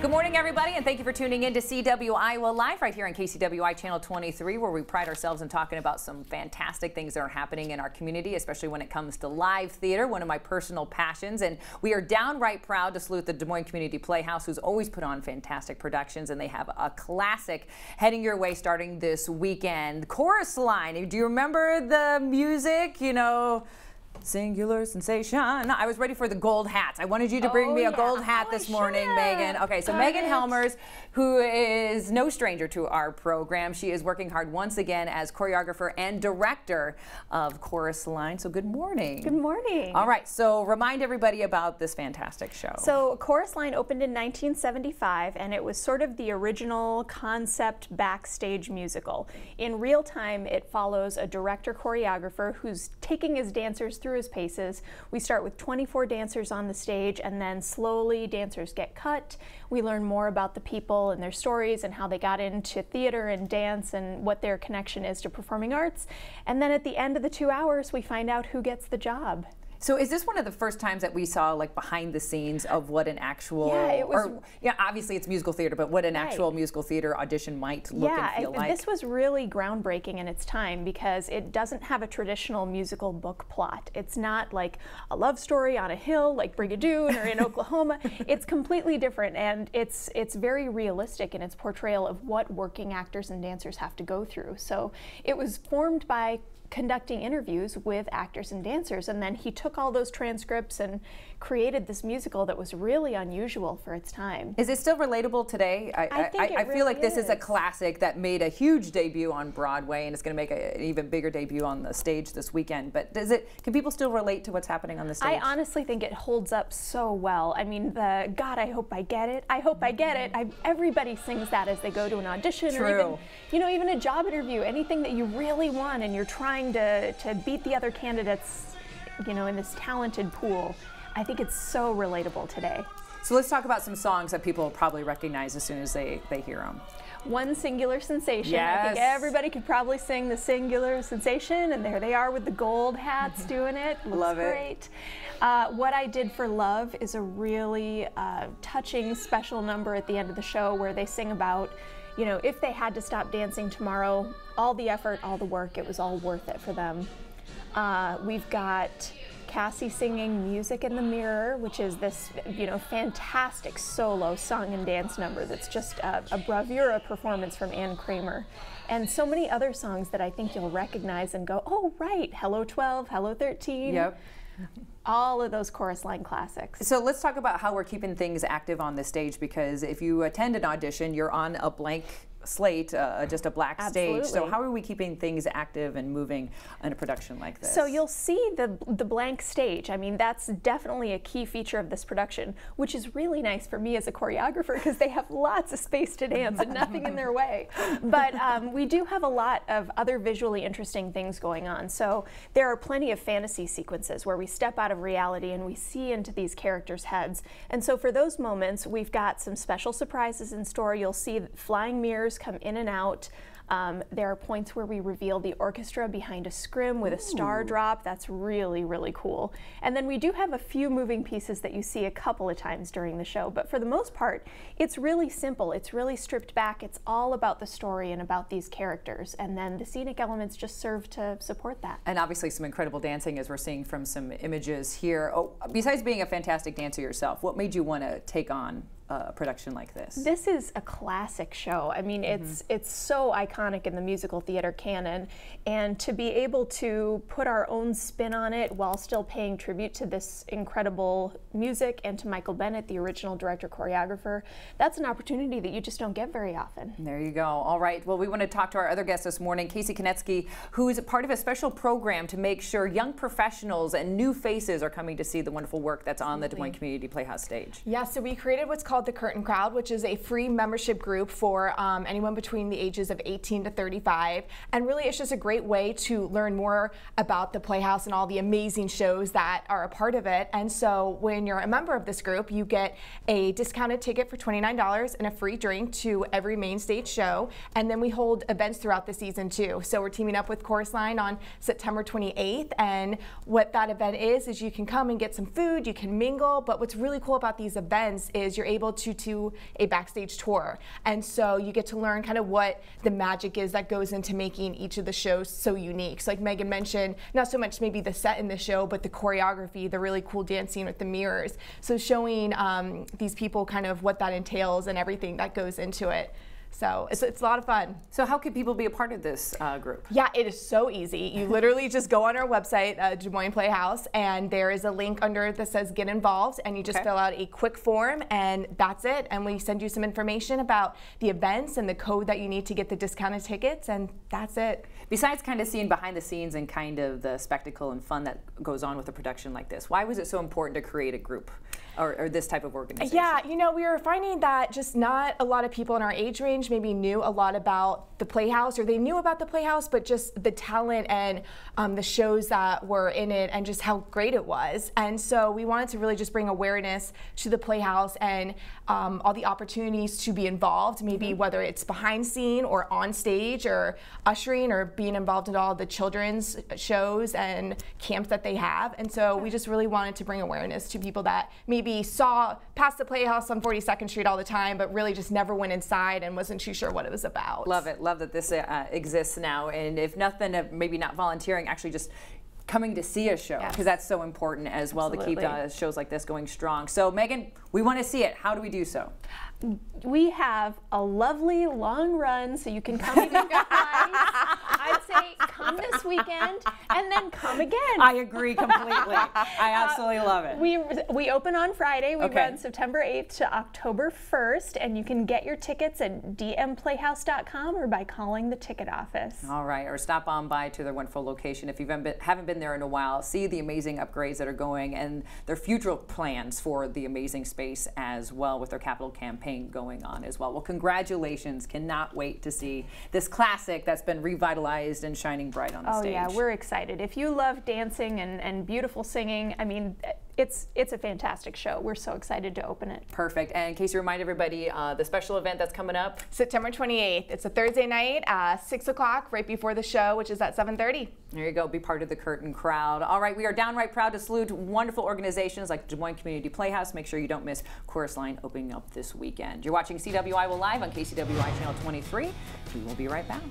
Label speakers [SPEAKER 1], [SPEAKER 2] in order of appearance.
[SPEAKER 1] Good morning, everybody, and thank you for tuning in to CW Iowa Live right here on KCWI Channel 23, where we pride ourselves in talking about some fantastic things that are happening in our community, especially when it comes to live theater, one of my personal passions. And we are downright proud to salute the Des Moines Community Playhouse, who's always put on fantastic productions, and they have a classic heading your way starting this weekend. Chorus Line. Do you remember the music? You know, singular sensation. I was ready for the gold hats. I wanted you to bring me a gold hat this morning, Megan. Okay, so Megan Helmers, who is no stranger to our program. She is working hard once again as choreographer and director of Chorus Line. So good morning.
[SPEAKER 2] Good morning.
[SPEAKER 1] All right, so remind everybody about this fantastic show.
[SPEAKER 2] So Chorus Line opened in 1975, and it was sort of the original concept backstage musical. In real time, it follows a director choreographer who's taking his dancers through his paces. We start with 24 dancers on the stage, and then slowly dancers get cut. We learn more about the people and their stories and how they got into theater and dance and what their connection is to performing arts. And then at the end of the 2 hours, we find out who gets the job.
[SPEAKER 1] So is this one of the first times that we saw like behind the scenes of what an actual, obviously it's musical theater, but what an actual musical theater audition might look and feel like?
[SPEAKER 2] This was really groundbreaking in its time because it doesn't have a traditional musical book plot. It's not like a love story on a hill like Brigadoon or in Oklahoma. It's completely different, and it's very realistic in its portrayal of what working actors and dancers have to go through. So it was formed by conducting interviews with actors and dancers, and then he took all those transcripts and created this musical that was really unusual for its time.
[SPEAKER 1] Is it still relatable today? I feel like this is a classic that made a huge debut on Broadway, and it's going to make an even bigger debut on the stage this weekend. But can people still relate to what's happening on the stage?
[SPEAKER 2] I honestly think it holds up so well. I mean, the God, I hope I get it. I hope I get it. Everybody sings that as they go to an audition, or even a job interview. Anything that you really want, and you're trying to beat the other candidates, in this talented pool. I think it's so relatable today.
[SPEAKER 1] So let's talk about some songs that people probably recognize as soon as they hear them.
[SPEAKER 2] One Singular Sensation.
[SPEAKER 1] Yes.
[SPEAKER 2] I think everybody could probably sing the Singular Sensation, and there they are with the gold hats doing it. Looks great. What I Did for Love is a really touching, special number at the end of the show where they sing about, if they had to stop dancing tomorrow, all the effort, all the work, it was all worth it for them. We've got Cassie singing Music in the Mirror, which is this, fantastic solo song and dance number that's just a bravura performance from Ann Kramer. And so many other songs that I think you'll recognize and go, oh, right, Hello 12, Hello 13. Yep. All of those Chorus Line classics.
[SPEAKER 1] So let's talk about how we're keeping things active on the stage, because if you attend an audition, you're on a blank slate, just a black stage. So how are we keeping things active and moving in a production like this?
[SPEAKER 2] So you'll see the blank stage. I mean, that's definitely a key feature of this production, which is really nice for me as a choreographer because they have lots of space to dance and nothing in their way. But we do have a lot of other visually interesting things going on. So there are plenty of fantasy sequences where we step out of reality and we see into these characters' heads. And so for those moments, we've got some special surprises in store. You'll see flying mirrors come in and out. There are points where we reveal the orchestra behind a scrim with a star drop. That's really, really cool. And then we do have a few moving pieces that you see a couple of times during the show, but for the most part, it's really simple. It's really stripped back. It's all about the story and about these characters, and then the scenic elements just serve to support that.
[SPEAKER 1] And obviously some incredible dancing, as we're seeing from some images here. Oh, besides being a fantastic dancer yourself, what made you want to take on a production like this?
[SPEAKER 2] This is a classic show. I mean, it's so iconic in the musical theater canon, and to be able to put our own spin on it while still paying tribute to this incredible music and to Michael Bennett, the original director choreographer, that's an opportunity that you just don't get very often.
[SPEAKER 1] There you go. All right. Well, we want to talk to our other guest this morning, Casey Konetsky, who is a part of a special program to make sure young professionals and new faces are coming to see the wonderful work that's on the Des Moines Community Playhouse stage.
[SPEAKER 3] Yeah, so we created what's called the Curtain Crowd, which is a free membership group for anyone between the ages of 18 to 35. And really, it's just a great way to learn more about the Playhouse and all the amazing shows that are a part of it. And so when you're a member of this group, you get a discounted ticket for $29 and a free drink to every main stage show. And then we hold events throughout the season too. So we're teaming up with Chorus Line on September 28th. And what that event is you can come and get some food, you can mingle. But what's really cool about these events is you're able able to do a backstage tour. And so you get to learn kind of what the magic is that goes into making each of the shows so unique. So like Megan mentioned, not so much maybe the set in the show, but the choreography, the really cool dancing with the mirrors. So showing these people kind of what that entails and everything that goes into it. So it's a lot of fun.
[SPEAKER 1] So how can people be a part of this group?
[SPEAKER 3] Yeah, it is so easy. You literally just go on our website, Des Moines Playhouse, and there is a link under that says get involved, and you just fill out a quick form, and that's it. And we send you some information about the events and the code that you need to get the discounted tickets, and that's it.
[SPEAKER 1] Besides kind of seeing behind the scenes and kind of the spectacle and fun that goes on with a production like this, why was it so important to create a group or this type of organization?
[SPEAKER 3] Yeah, you know, we were finding that just not a lot of people in our age range maybe knew a lot about the Playhouse, or they knew about the Playhouse, but just the talent and the shows that were in it and just how great it was. And so we wanted to really just bring awareness to the Playhouse and all the opportunities to be involved, maybe whether it's behind scene or on stage or ushering or being involved in all the children's shows and camps that they have. And so we just really wanted to bring awareness to people that maybe saw past the Playhouse on 42nd Street all the time, but really just never went inside and wasn't too sure what it was about.
[SPEAKER 1] Love it. Love that this exists now. And if nothing, maybe not volunteering, actually just coming to see a show, because that's so important as well.
[SPEAKER 2] Absolutely.
[SPEAKER 1] To keep shows like this going strong. So Megan, we want to see it. How do we do so?
[SPEAKER 2] We have a lovely long run, so you can come even twice. I'd say come this weekend and then come again.
[SPEAKER 1] I agree completely. I absolutely love it.
[SPEAKER 2] We open on Friday. We run September 8th to October 1st, and you can get your tickets at dmplayhouse.com or by calling the ticket office.
[SPEAKER 1] All right, or stop on by to their wonderful location if you haven't been there in a while. See the amazing upgrades that are going and their future plans for the amazing space as well, with their capital campaign going on as well. Well, congratulations. Cannot wait to see this classic that's been revitalized and shining bright on the stage.
[SPEAKER 2] Oh yeah, we're excited. If you love dancing and beautiful singing, I mean, it's a fantastic show. We're so excited to open it.
[SPEAKER 1] Perfect. And in case you remind everybody, the special event that's coming up?
[SPEAKER 3] September 28th. It's a Thursday night, 6 o'clock, right before the show, which is at 7:30.
[SPEAKER 1] There you go. Be part of the curtain crowd. All right, we are downright proud to salute wonderful organizations like Des Moines Community Playhouse. Make sure you don't miss Chorus Line opening up this weekend. You're watching CWI Live on KCWI Channel 23. We will be right back.